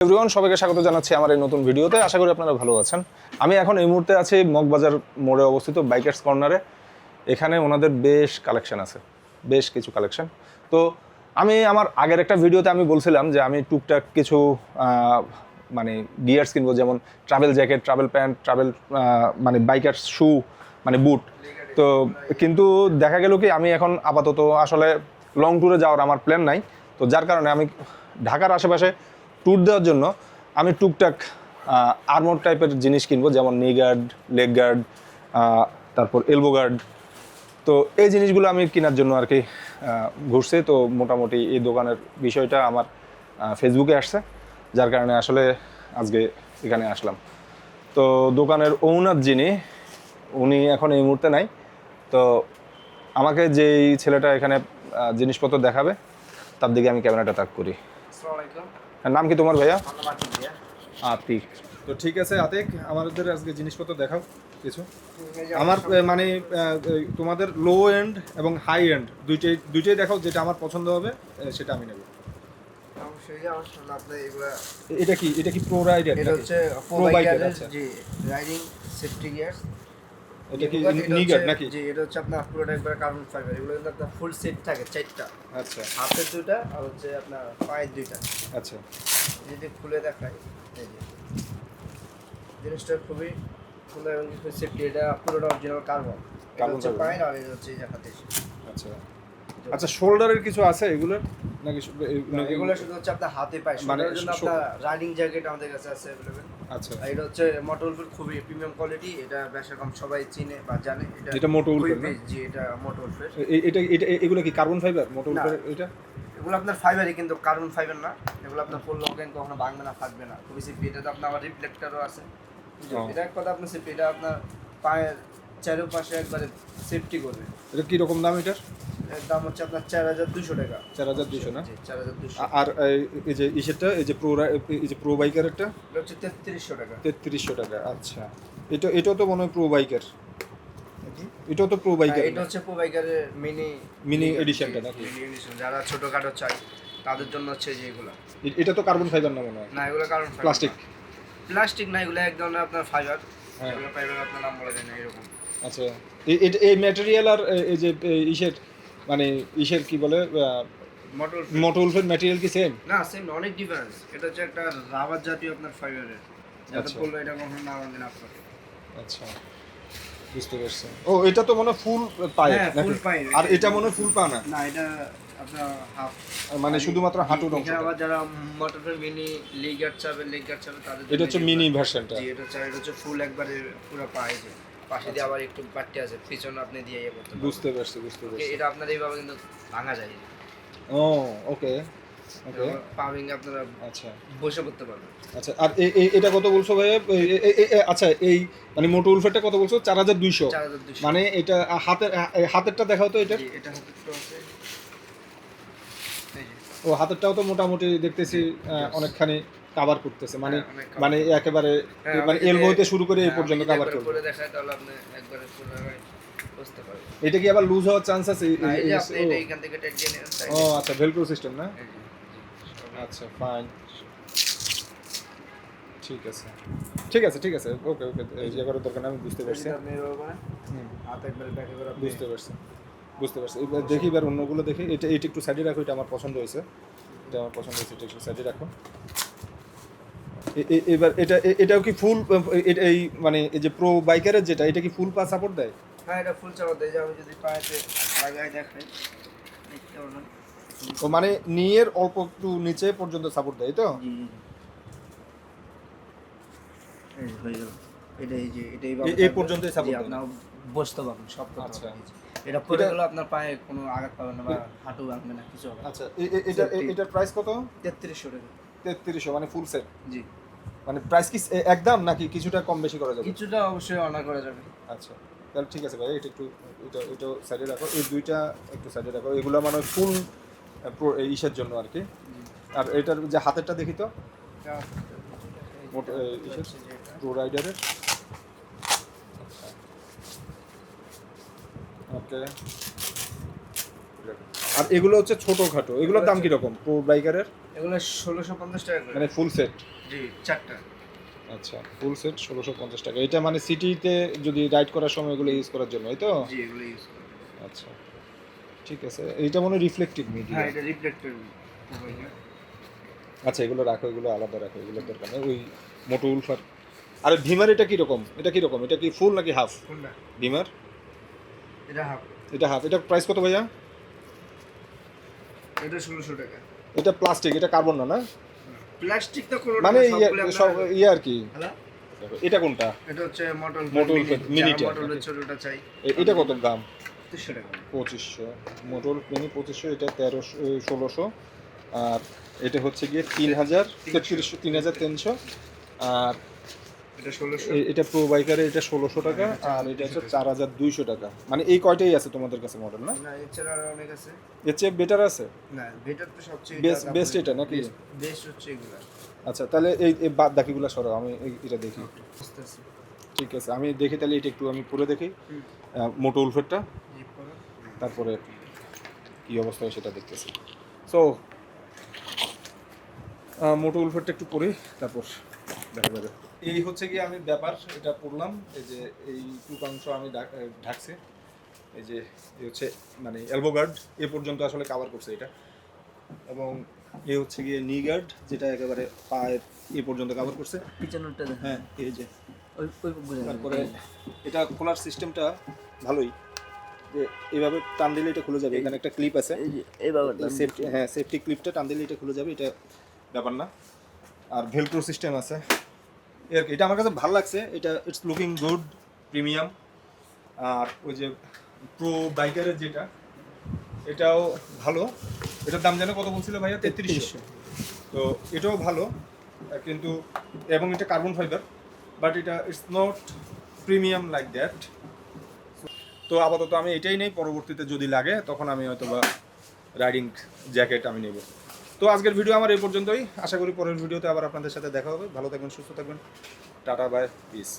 Everyone, সবাইকে স্বাগত জানাচ্ছি আমার এই নতুন ভিডিওতে। আশা করি আপনারা ভালো আছেন। আমি এখন এই মুহূর্তে আছি মগবাজার মোড়ে অবস্থিত বাইকার্স কর্নারে। এখানে ওনাদের বেশ কালেকশন আছে, বেশ কিছু কালেকশন। তো আমি আমার আগের একটা ভিডিওতে আমি বলছিলাম যে আমি টুকটাক কিছু মানে গিয়ার্স কিনবো, যেমন travel jacket, travel pant, travel মানে বাইকার্স শু, মানে বুট। তো কিন্তু দেখা গেল কি আমি এখন আপাতত আসলে লং ট্যুরে যাওয়ার আমার প্ল্যান নাই। তো যার কারণে আমি ঢাকার আশেপাশে ট্যুর দেওয়ার জন্য আমি টুকটাক আর্মর টাইপের জিনিস কিনবো, যেমন নি গার্ড, লেগ গার্ড, তারপর এলবো গার্ড। তো এই জিনিসগুলো আমি কেনার জন্য আর কি ঘুরছি। তো মোটামুটি এই দোকানের বিষয়টা আমার ফেসবুকে আসছে, যার কারণে আসলে আজকে এখানে আসলাম। তো দোকানের ওনার যিনি, উনি এখন এই মুহূর্তে নাই। তো আমাকে যেই ছেলেটা এখানে জিনিসপত্র দেখাবে তার দিকে আমি ক্যামেরাটা তাক করি। নাম কি তোমার ভাইয়া? আতিক। তো ঠিক আছে আতিক, আমাদের আজকে জিনিসপত্র দেখাও কিছু। আমার মানে তোমাদের লো এন্ড এবং হাই এন্ড দুইটাই দেখাও, যেটা আমার পছন্দ হবে সেটা আমি নেব। এটা কি প্রো রাইডার? এটা হচ্ছে প্রো বাইকারের জি রাইডিং সেফটি গিয়ার। এটা কি নি গার্ড নাকি? জি, এটা হচ্ছে আপনার পুরোটা একবার কার্বন ফাইবার। এগুলো কিন্তু আপনার ফুল সেট থাকে চারটা। আচ্ছা, হাতের দুইটা আর হচ্ছে আপনার পায়ের দুইটা। আচ্ছা, যদি খুলে দেখাই, এই যে জিনিসটা খুবই সুন্দর এবং সেফটি। এটা পুরোটা অরিজিনাল কার্বন। এটা হচ্ছে পায়ের আর এটা হচ্ছে এই যে হাতের। আচ্ছা আচ্ছা। শোল্ডারের কিছু আছে এগুলোর নাকি? এগুলো শুধু হচ্ছে আপনার হাতে পায়, মানে জন্য আপনার রাইডিং জ্যাকেট আমাদের কাছে আছে अवेलेबल। আচ্ছা, এটা হচ্ছে মোটোউলফের খুবই প্রিমিয়াম কোয়ালিটি। এটা বেশি কম সবাই চিনে বা জানে। এটা মোটোউলফের না? জি, এটা মোটোউলফের। এটা এগুলো কি কার্বন ফাইবার মোটোউলফের? এটা এগুলো আপনার ফাইবারই, কিন্তু কার্বন ফাইবার না। এগুলো আপনার ফুল লক এন্ড কখনো ভাঙবে না, ফাটবে না, খুবই সেফটি। এটাতে আপনার আবার রিফ্লেক্টরও আছে। এটা এক কথা আপনার সেফটি। এটা আপনার পায়ের চারপাশে একবারে সেফটি করবে। এটা কি রকম দাম এটার? এর দাম হচ্ছে আপনার 4200 টাকা। 4200 না? জি, 4200। আর এই যে ইসেরটা, এই যে প্রো বাইকারেরটা এটা হচ্ছে 3300 টাকা। 3300 টাকা। আচ্ছা, এটাও তো মনে হয় প্রো বাইকার। এটাও তো প্রো বাইকার। এটা হচ্ছে প্রো বাইকারের মিনি এডিশনটা নাকি? মিনি এডিশন যারা ছোটখাটো চাই তাদের জন্য হচ্ছে যে এগুলো। এটা তো কার্বন ফাইবার না মনে হয়? না, এগুলো কার্বন ফাইবার। প্লাস্টিক না, এগুলো এক ধরনের আপনার ফাইবার। এগুলো ফাইবার আপনার নাম বলা যায় না এরকম। আচ্ছা, এই ম্যাটেরিয়াল আর এই যে ইসের মানে ইসের কি বলে মোটোউলফের ম্যাটেরিয়াল কি সেম? না, সেম না, অনেক ডিফারেন্স। এটা হচ্ছে একটা রাবার জাতীয় আপনার ফাইবারের, যাতে পড়লে এটা কখনো না ভাঙে না আপনার। আচ্ছা, বুঝতে পারছি। ও, এটা তো মনে ফুল পায় নাকি? ফুল পায়। আর এটা মনে ফুল পা না? না, এটা আপনার হাফ, মানে শুধুমাত্র হাঁটুর অংশ। আবার যারা মোটরের মিনি লেগ গার্ড চাবে তাদের এটা হচ্ছে মিনি ভার্সনটা। জি, এটা হচ্ছে ফুল একবারে পুরো পায়। যে পাশে দিয়ে আবার একটু বাড়তি আছে, পিছনে আপনি দিয়ে ইয়ে করতে পারবেন। বুঝতে পারছি। এটা আপনার এইভাবে কিন্তু ভাঙা যায়। ও, ওকে। পাওয়িং আপনারা আচ্ছা বসে করতে পারবেন। আচ্ছা, আর এটা কত বলছো ভাই? আচ্ছা, এই মানে মোটোউলফেরটা কত বলছো? 4200। মানে এটা হাতেরটা দেখাও তো। এটা হাতেরটা আছে। ও, হাতেরটাও তো মোটামুটি দেখতেছি অনেকখানি কভার করতেছে, মানে একেবারে মানে এলবো হতে শুরু করে এই পর্যন্ত কভার করবে। করে দেখায় তাহলে আপনি একবারে পুরো বুঝতে পারবেন। এটা কি আবার লুজ হওয়ার চান্স আছে? এই যে আপনি এটা এখান থেকে টাইট দিয়ে নেন। ও আচ্ছা, ভেলক্রো সিস্টেম না? আচ্ছা, ফাইন, ঠিক আছে। ওকে, এই জায়গার দরকার আমি বুঝতে পারছি। আপনি এভাবে করেন, হাত একবারে ব্যাকে করে বুঝতে পারছি। এবার দেখি, এবার অন্যগুলো দেখি। এটা একটু সাইডে রাখো, এটা আমার পছন্দ হয়েছে। এটা একটু সাইডে রাখো। এবার এটাও কি ফুল এই মানে এই যে প্রো বাইকারের যেটা, এটা কি ফুল পা সাপোর্ট দেয়? হ্যাঁ, এটা ফুল সাপোর্ট দেয়। আমি যদি পায়েতে লাগাই দেখাই, দেখতে পারবেন। ও মানে নিয়ের অল্প একটু নিচে পর্যন্ত সাপোর্ট দেয় তো? জি, এই হয়ে গেল। এই পর্যন্তই সাপোর্ট দেয়। আপনি বসতে পারবেন সব কথা। আচ্ছা, এটা পরে গেল আপনার পায়ে কোনো আঘাত পাবেন না বা হাঁটু ভাঙবে না, কিছু হবে না। আচ্ছা, এটার প্রাইস কত? 3300 টাকা। 3300 মানে ফুল সেট? জি। মানে প্রাইস কি একদম নাকি কিছুটা কম বেশি করা যাবে? কিছুটা অবশ্যই অনার করা যাবে। আচ্ছা, তাহলে ঠিক আছে ভাই, এটা সাইডে রাখো। এই দুইটা একটু সাইডে রাখো। এগুলো মানে ফুল ইসের জন্য আর কি। আর এটার যে হাতেরটা দেখি তো, প্রো রাইডারের। ওকে, আর এগুলো হচ্ছে ছোটখাটো, এগুলোর দাম কিরকম প্রো বাইকারের? এগুলো 1650 টাকা করে। মানে ফুল সেট? জি, চারটা। আচ্ছা, ফুল সেট 1650 টাকা। এটা মানে সিটিতে যদি রাইড করার সময় এগুলো ইউজ করার জন্য, এই তো? জি, এগুলো ইউজ করা যায়। আচ্ছা, ঠিক আছে। এইটা মনে রিফ্লেক্টিভ মিডিয়া। হ্যাঁ, এটা রিফ্লেক্টর। আচ্ছা, এগুলো রাখো, এগুলো আলাদা রাখো, এগুলোর দরকার নেই। ওই মোটো উলফার। আর ভিমার এটা কিরকম? এটা কিরকম? এটা কি ফুল নাকি হাফ? কোনটা? ভিমার এটা হাফ। এটা হাফ। এটা প্রাইস কত ভাইয়া? এটা 1600 টাকা। এটা প্লাস্টিক, এটা কার্বন না? না প্লাস্টিক তো কোনো মানে সব ইয়ে আর কি। হ্যালো, দেখো, এটা কোনটা? এটা হচ্ছে মডেল মোটর মিনিটা। মডেল ছোটটা চাই। এটা কত দাম? 300 টাকা। 2500। মোটর মিনি 2500, এটা 1600। আর এটা হচ্ছে গিয়ে 3000, 3300। আর এটা 1600। এটা প্রো বাইকারে এটা 1600 টাকা। আর এটা হচ্ছে 4200 টাকা। মানে এই কয়টাই আছে তোমাদের কাছে মডেল, না? না, এছাড়া আরো অনেক আছে। এর চেয়ে বেটার আছে? না, বেটার তো সবচেয়ে বেস্ট এটা নাকি? বেস্ট হচ্ছে এগুলা। আচ্ছা, তাহলে এই বাদ বাকিগুলো সরাও, আমি এটা দেখি। আস্তে আস্তে ঠিক আছে, আমি দেখি তাহলে এটা একটু আমি পরে দেখি মোটো উলফেরটা, জিপ করো। তারপরে কি অবস্থা হয় সেটা দেখতেছি। সো মোটো উলফেরটা একটু পরে তারপর দেখা যাবে। এই হচ্ছে কি আমি ব্যাপার, এটা পড়লাম। এই যে এই টুকাংশ আমি ঢাকছে। এই যে এই হচ্ছে মানে এলবো গার্ড এ পর্যন্ত আসলে কভার করছে এটা। এবং এই হচ্ছে গিয়ে নি গার্ড, যেটা একেবারে পায়ের এ পর্যন্ত কভার করছে। পিছনেরটা দেখেন। হ্যাঁ, এই যে ওই বুঝা তারপরে এটা খোলার সিস্টেমটা ভালোই, যে এইভাবে টান দিলে এটা খুলে যাবে। এখানে একটা ক্লিপ আছে, এই যে এইভাবে সেফটি, হ্যাঁ সেফটি ক্লিপটা টান দিলে এটা খুলে যাবে, এটা ব্যাপার না। আর ভেলক্রো সিস্টেম আছে। এর এটা আমার কাছে ভালো লাগছে, এটা ইটস লুকিং গুড, প্রিমিয়াম। আর ওই যে প্রো বাইকারের যেটা, এটাও ভালো। এটার দাম যেন কত বলছিল ভাইয়া? 3300। তো এটাও ভালো, কিন্তু এবং এটা কার্বন ফাইবার, বাট এটা it's not premium like that. তো আপাতত আমি এটাই নেই, পরবর্তীতে যদি লাগে তখন আমি হয়তো বা রাইডিং জ্যাকেট আমি নেব। তো আজকের ভিডিও আমার এই পর্যন্তই। আশা করি পরের ভিডিওতে আবার আপনাদের সাথে দেখা হবে। ভালো থাকবেন, সুস্থ থাকবেন। Tata, bye, piece.